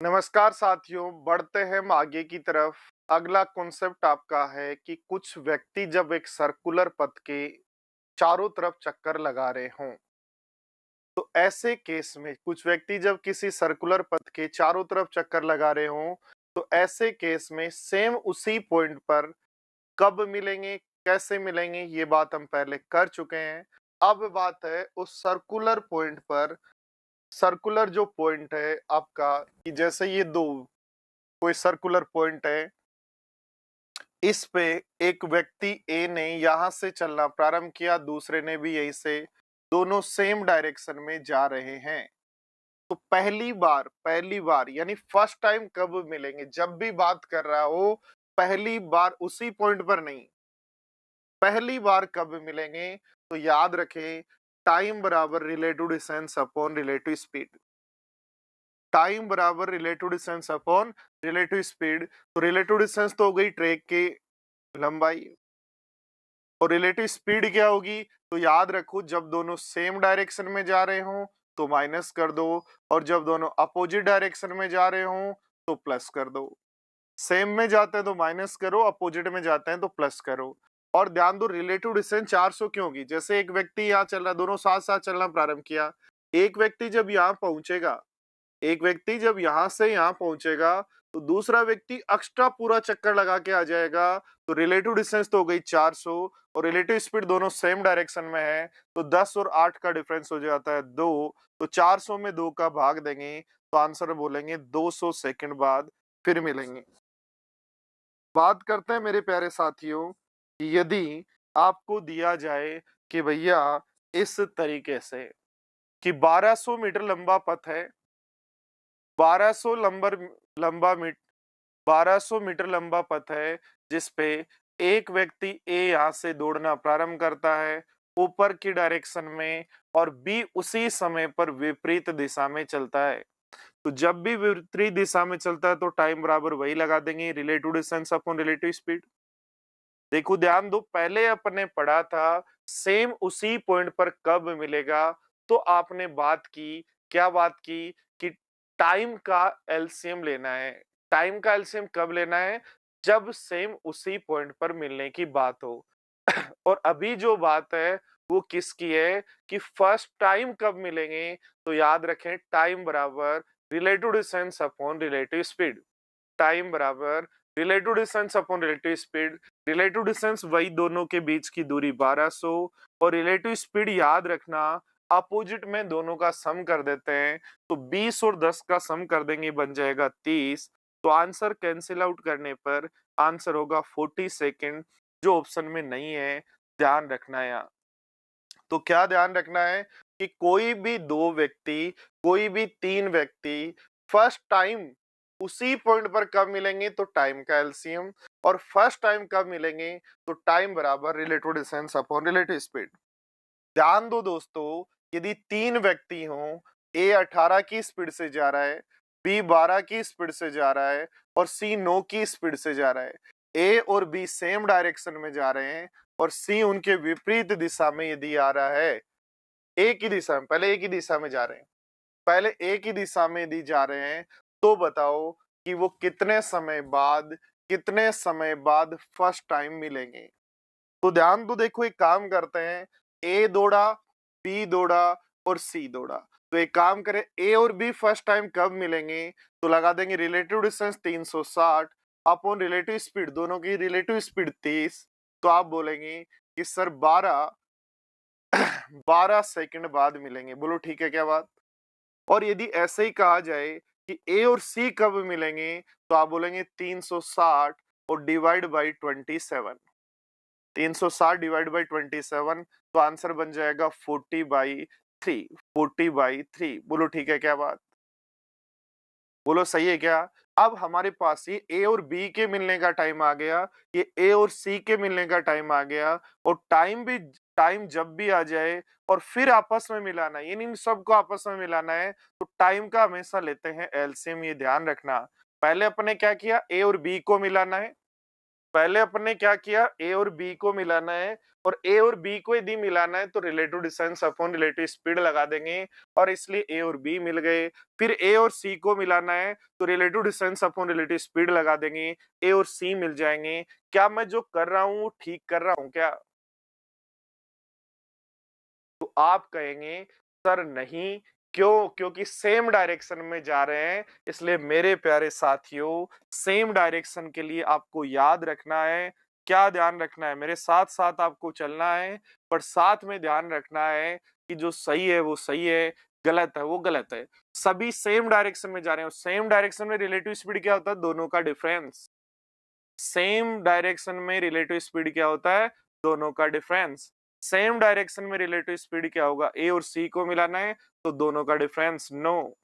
नमस्कार साथियों, बढ़ते हैं हम आगे की तरफ। अगला कॉन्सेप्ट आपका है कि कुछ व्यक्ति जब एक सर्कुलर पथ के चारों तरफ चक्कर लगा रहे हों, तो ऐसे केस में कुछ व्यक्ति जब किसी सर्कुलर पथ के चारों तरफ चक्कर लगा रहे हों, तो ऐसे केस में सेम उसी पॉइंट पर कब मिलेंगे, कैसे मिलेंगे, ये बात हम पहले कर चुके हैं। अब बात है उस सर्कुलर पॉइंट पर। सर्कुलर जो पॉइंट है आपका, कि जैसे ये दो कोई सर्कुलर पॉइंट है, इस पे एक व्यक्ति ए ने यहां से चलना प्रारंभ किया, दूसरे ने भी यहीं से, दोनों सेम डायरेक्शन में जा रहे हैं। तो पहली बार यानी फर्स्ट टाइम कब मिलेंगे? जब भी बात कर रहा हो, पहली बार उसी पॉइंट पर नहीं, पहली बार कब मिलेंगे? तो याद रखें, टाइम बराबर relative distance upon relative speed. Time बराबर relative distance upon relative speed. तो रिलेटिव डिस्टेंस तो हो गई ट्रैक की लंबाई, और रिलेटिव स्पीड क्या होगी? तो याद रखो, जब दोनों सेम डायरेक्शन में जा रहे हो तो माइनस कर दो, और जब दोनों अपोजिट डायरेक्शन में जा रहे हो तो प्लस कर दो। सेम में जाते हैं तो माइनस करो, अपोजिट में जाते हैं तो प्लस करो। और ध्यान दो, रिलेटिव डिस्टेंस 400 क्यों होगी? जैसे एक व्यक्ति यहाँ चल रहा है, दोनों साथ साथ चलना प्रारंभ किया, एक व्यक्ति जब यहाँ पहुंचेगा, एक व्यक्ति जब यहां से यहां पहुंचेगा, तो दूसरा व्यक्ति एक्स्ट्रा पूरा चक्कर लगा के आ जाएगा। तो रिलेटिव डिस्टेंस तो हो गई 400, और रिलेटिव स्पीड दोनों सेम डायरेक्शन में है, तो 10 और 8 का डिफरेंस हो जाता है 2। तो 400 में 2 का भाग देंगे तो आंसर बोलेंगे 200 सेकंड बाद फिर मिलेंगे। बात करते हैं मेरे प्यारे साथियों, कि यदि आपको दिया जाए कि भैया इस तरीके से कि 1200 मीटर लंबा पथ है, 1200 लंबर लंबा मीट 1200 मीटर लंबा पथ है, जिसपे एक व्यक्ति ए यहां से दौड़ना प्रारंभ करता है ऊपर की डायरेक्शन में, और बी उसी समय पर विपरीत दिशा में चलता है। तो जब भी विपरीत दिशा में चलता है तो टाइम बराबर वही लगा देंगे, relative distance upon relative speed. देखो ध्यान दो, पहले अपने पढ़ा था सेम उसी पॉइंट पर कब मिलेगा, तो आपने बात की, क्या बात की, कि टाइम का एलसीएम लेना है। टाइम का एलसीएम कब लेना है? जब सेम उसी पॉइंट पर मिलने की बात हो। और अभी जो बात है वो किसकी है, कि फर्स्ट टाइम कब मिलेंगे? तो याद रखें, टाइम बराबर relative distance upon relative speed. Time बराबर relative distance upon relative speed. Relative distance वही दोनों के बीच की दूरी 1200, और रिलेटिव स्पीड याद रखना अपोजिट में दोनों का सम कर देते हैं, तो 20 और 10 का सम कर देंगे, बन जाएगा 30। तो आंसर कैंसिल आउट करने पर आंसर होगा 40 सेकेंड, जो ऑप्शन में नहीं है। ध्यान रखना है यहाँ। तो क्या ध्यान रखना है, कि कोई भी दो व्यक्ति, कोई भी तीन व्यक्ति फर्स्ट टाइम उसी पॉइंट पर कब मिलेंगे? तो टाइम का एलसीएम। और फर्स्ट टाइम कब मिलेंगे? तो टाइम बराबर relative distance upon relative speed. ध्यान दो दोस्तों, यदि तीन व्यक्ति हों, ए 18 की स्पीड से जा रहा है, बी 12 की स्पीड से जा रहा है, और सी 9 की स्पीड से जा रहा है। ए और बी सेम डायरेक्शन में जा रहे हैं, और सी उनके विपरीत दिशा में यदि आ रहा है, एक ही दिशा में, पहले एक ही दिशा में जा रहे हैं, पहले एक ही दिशा में यदि जा रहे हैं, तो बताओ कि वो कितने समय बाद फर्स्ट टाइम मिलेंगे? तो ध्यान दो, देखो एक काम करते हैं, ए दौड़ा, बी दौड़ा, और सी दौड़ा। तो एक काम करें, ए और बी फर्स्ट टाइम कब मिलेंगे? तो लगा देंगे relative distance 360 upon relative speed, दोनों की रिलेटिव स्पीड 30। तो आप बोलेंगे कि सर 12 सेकंड बाद मिलेंगे। बोलो ठीक है क्या बात? और यदि ऐसे ही कहा जाए कि ए और सी कब मिलेंगे, तो आप बोलेंगे 360 और डिवाइड बाई 27। 360 डिवाइड बाई 27, तो आंसर बन जाएगा 40/3। 40/3। बोलो ठीक है क्या बात? बोलो सही है क्या? अब हमारे पास ये ए और बी के मिलने का टाइम आ गया, ये ए और सी के मिलने का टाइम आ गया, और टाइम जब भी आ जाए और फिर आपस में मिलाना है, इन सबको आपस में मिलाना है, तो टाइम का हमेशा लेते हैं एलसीएम, ये ध्यान रखना। पहले अपने क्या किया, ए और बी को मिलाना है, पहले अपन ने क्या किया, ए और बी को मिलाना है, और ए और बी को यदि मिलाना है तो relative distance upon relative speed लगा देंगे, और इसलिए ए और बी मिल गए। फिर ए और सी को मिलाना है तो relative distance upon relative speed लगा देंगे, ए और सी मिल जाएंगे। क्या मैं जो कर रहा हूं ठीक कर रहा हूं क्या? तो आप कहेंगे सर नहीं, क्यों? क्योंकि सेम डायरेक्शन में जा रहे हैं। इसलिए मेरे प्यारे साथियों, सेम डायरेक्शन के लिए आपको याद रखना है, क्या ध्यान रखना है, मेरे साथ साथ आपको चलना है, पर साथ में ध्यान रखना है कि जो सही है वो सही है, गलत है वो गलत है। सभी सेम डायरेक्शन में जा रहे हैं, सेम डायरेक्शन में रिलेटिव स्पीड क्या होता है? दोनों का डिफरेंस। सेम डायरेक्शन में रिलेटिव स्पीड क्या होता है? दोनों का डिफरेंस। सेम डायरेक्शन में रिलेटिव स्पीड क्या होगा? ए और सी को मिलाना है तो दोनों का डिफरेंस नो।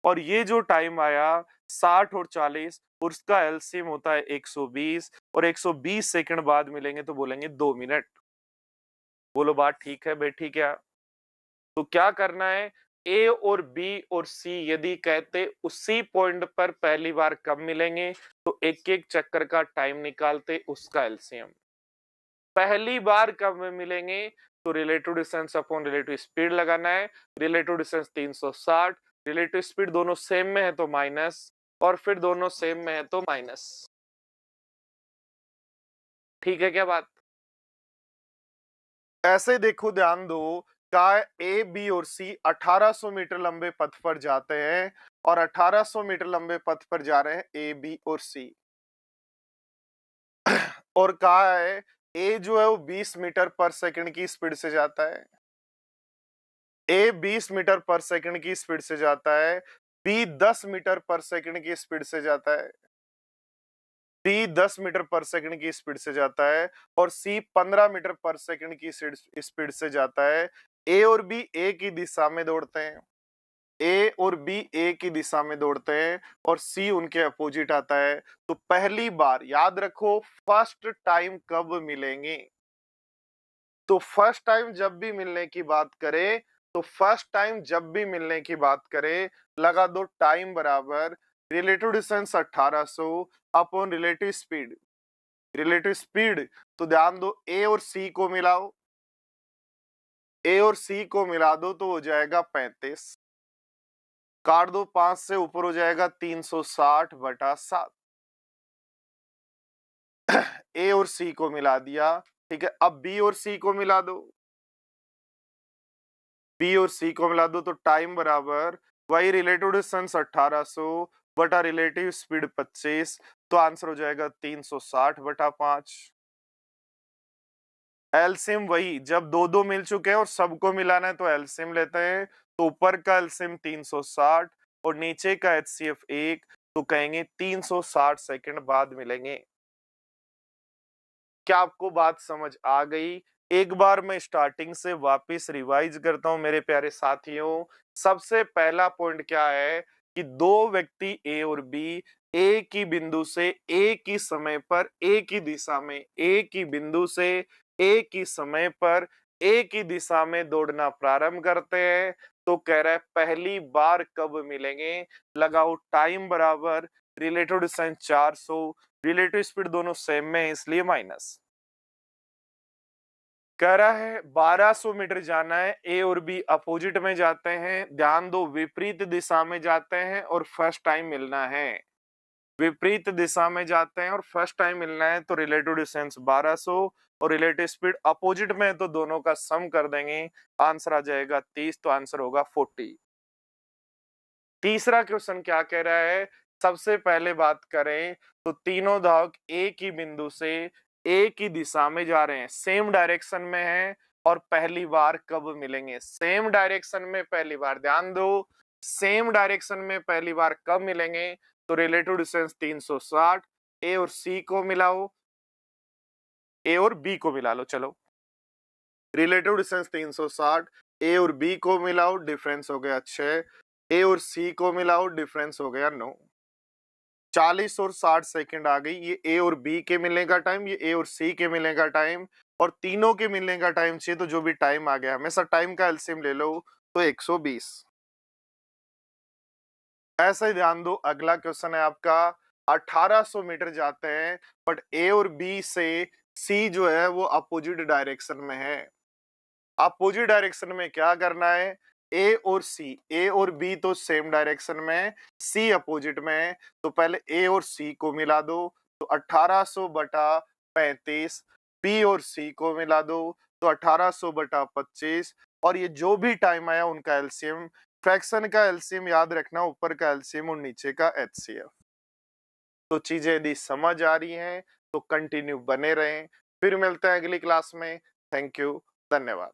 और ये जो टाइम आया 60 और 40, उसका एलसीएम होता है 120, और 120 सेकंड बाद मिलेंगे तो बोलेंगे 2 मिनट। बोलो बात ठीक है बेटी क्या? तो क्या करना है, ए और बी और सी यदि कहते उसी पॉइंट पर पहली बार कब मिलेंगे तो एक एक चक्कर का टाइम निकालते, उसका एलसीएम। पहली बार कब में मिलेंगे तो relative distance upon relative speed लगाना है। रिलेटिव डिस्टेंस 360, रिलेटिव स्पीड दोनों सेम में है तो माइनस, और फिर दोनों सेम में है तो माइनस। ठीक है क्या बात? ऐसे देखो, ध्यान दो, का ए बी और सी 1800 मीटर लंबे पथ पर जाते हैं, और 1800 मीटर लंबे पथ पर जा रहे हैं ए बी और सी। और कहा है ए जो है वो 20 मीटर पर सेकंड की स्पीड से जाता है, ए 20 मीटर पर सेकंड की स्पीड से जाता है, बी 10 मीटर पर सेकंड की स्पीड से जाता है, डी 10 मीटर पर सेकंड की स्पीड से जाता है, और सी 15 मीटर पर सेकंड की स्पीड से जाता है। ए और बी ए की दिशा में दौड़ते हैं, ए और बी ए की दिशा में दौड़ते हैं, और सी उनके अपोजिट आता है। तो पहली बार याद रखो, फर्स्ट टाइम कब मिलेंगे? तो फर्स्ट टाइम जब भी मिलने की बात करें, तो फर्स्ट टाइम जब भी मिलने की बात करें, लगा दो टाइम बराबर relative distance 1800 upon relative speed. Relative speed, तो ध्यान दो, ए और सी को मिलाओ, ए और सी को मिला दो तो हो जाएगा 35, काट दो, 5 से ऊपर हो जाएगा 360/7। ए और सी को मिला दिया, ठीक है। अब बी और सी को मिला दो, बी और सी को मिला दो तो टाइम बराबर वही रिलेटिव डिस्टेंस 1800 बटा रिलेटिव स्पीड 25, तो आंसर हो जाएगा 360/5। एलसीएम वही, जब दो दो मिल चुके हैं और सबको मिलाना है तो एलसीएम लेते हैं, तो ऊपर का एलसीएम 360 और नीचे का एचसीएफ 1, तो कहेंगे 360 सेकंड बाद मिलेंगे। क्या आपको बात समझ आ गई? एक बार मैं स्टार्टिंग से वापस रिवाइज करता हूं मेरे प्यारे साथियों। सबसे पहला पॉइंट क्या है कि दो व्यक्ति ए और बी एक ही बिंदु से एक ही समय पर एक ही दिशा में, एक ही बिंदु से एक ही समय पर एक ही दिशा में दौड़ना प्रारंभ करते हैं। तो कह रहा है पहली बार कब मिलेंगे, लगाओ टाइम बराबर रिलेटिव डिस्टेंस 400, रिलेटिव स्पीड दोनों सेम में है इसलिए माइनस। कह रहा है 1200 मीटर जाना है, ए और बी अपोजिट में जाते हैं, ध्यान दो विपरीत दिशा में जाते हैं और फर्स्ट टाइम मिलना है। विपरीत दिशा में जाते हैं और फर्स्ट टाइम मिलना है, तो रिलेटिव डिस्टेंस 1200 और रिलेटिव स्पीड अपोजिट में है तो दोनों का सम कर देंगे, आंसर आ जाएगा 30, तो आंसर होगा 40। तीसरा क्वेश्चन क्या कह रहा है, सबसे पहले बात करें तो तीनों धावक एक ही बिंदु से एक ही दिशा में जा रहे हैं, सेम डायरेक्शन में हैं, और पहली बार कब मिलेंगे? सेम डायरेक्शन में पहली बार, ध्यान दो, सेम डायरेक्शन में पहली बार कब मिलेंगे? तो रिलेटिव डिस्टेंस 360, ए और सी को मिलाओ, ए और बी को मिला लो, चलो रिलेटिव डिस्टेंस 360, ए और बी को मिलाओ, डिफरेंस हो गया 6, ए और सी को मिलाओ, डिफरेंस हो गया 9। 40 और 60 सेकंड आ गई, ये ए और बी के मिलने का टाइम, ये ए और सी के मिलने का टाइम, और तीनों के मिलने का टाइम चाहिए, तो जो भी टाइम आ गया हमेशा टाइम का एलसीएम ले लो, तो 120। ऐसा ही ध्यान दो, अगला क्वेश्चन है आपका, 1800 मीटर जाते हैं, बट ए और बी से सी जो है वो अपोजिट डायरेक्शन में है। अपोजिट डायरेक्शन में क्या करना है, ए और बी तो सेम डायरेक्शन में है, सी अपोजिट में है, तो पहले ए और सी को मिला दो तो 1800 बटा 35, बी और सी को मिला दो तो 1800 बटा 25, और ये जो भी टाइम आया उनका एलसीएम, फ्रैक्शन का एलसीएम याद रखना, ऊपर का एलसीएम और नीचे का एचसीएफ। तो चीजें यदि समझ आ रही हैं तो कंटिन्यू बने रहें। फिर मिलते हैं अगली क्लास में। थैंक यू, धन्यवाद।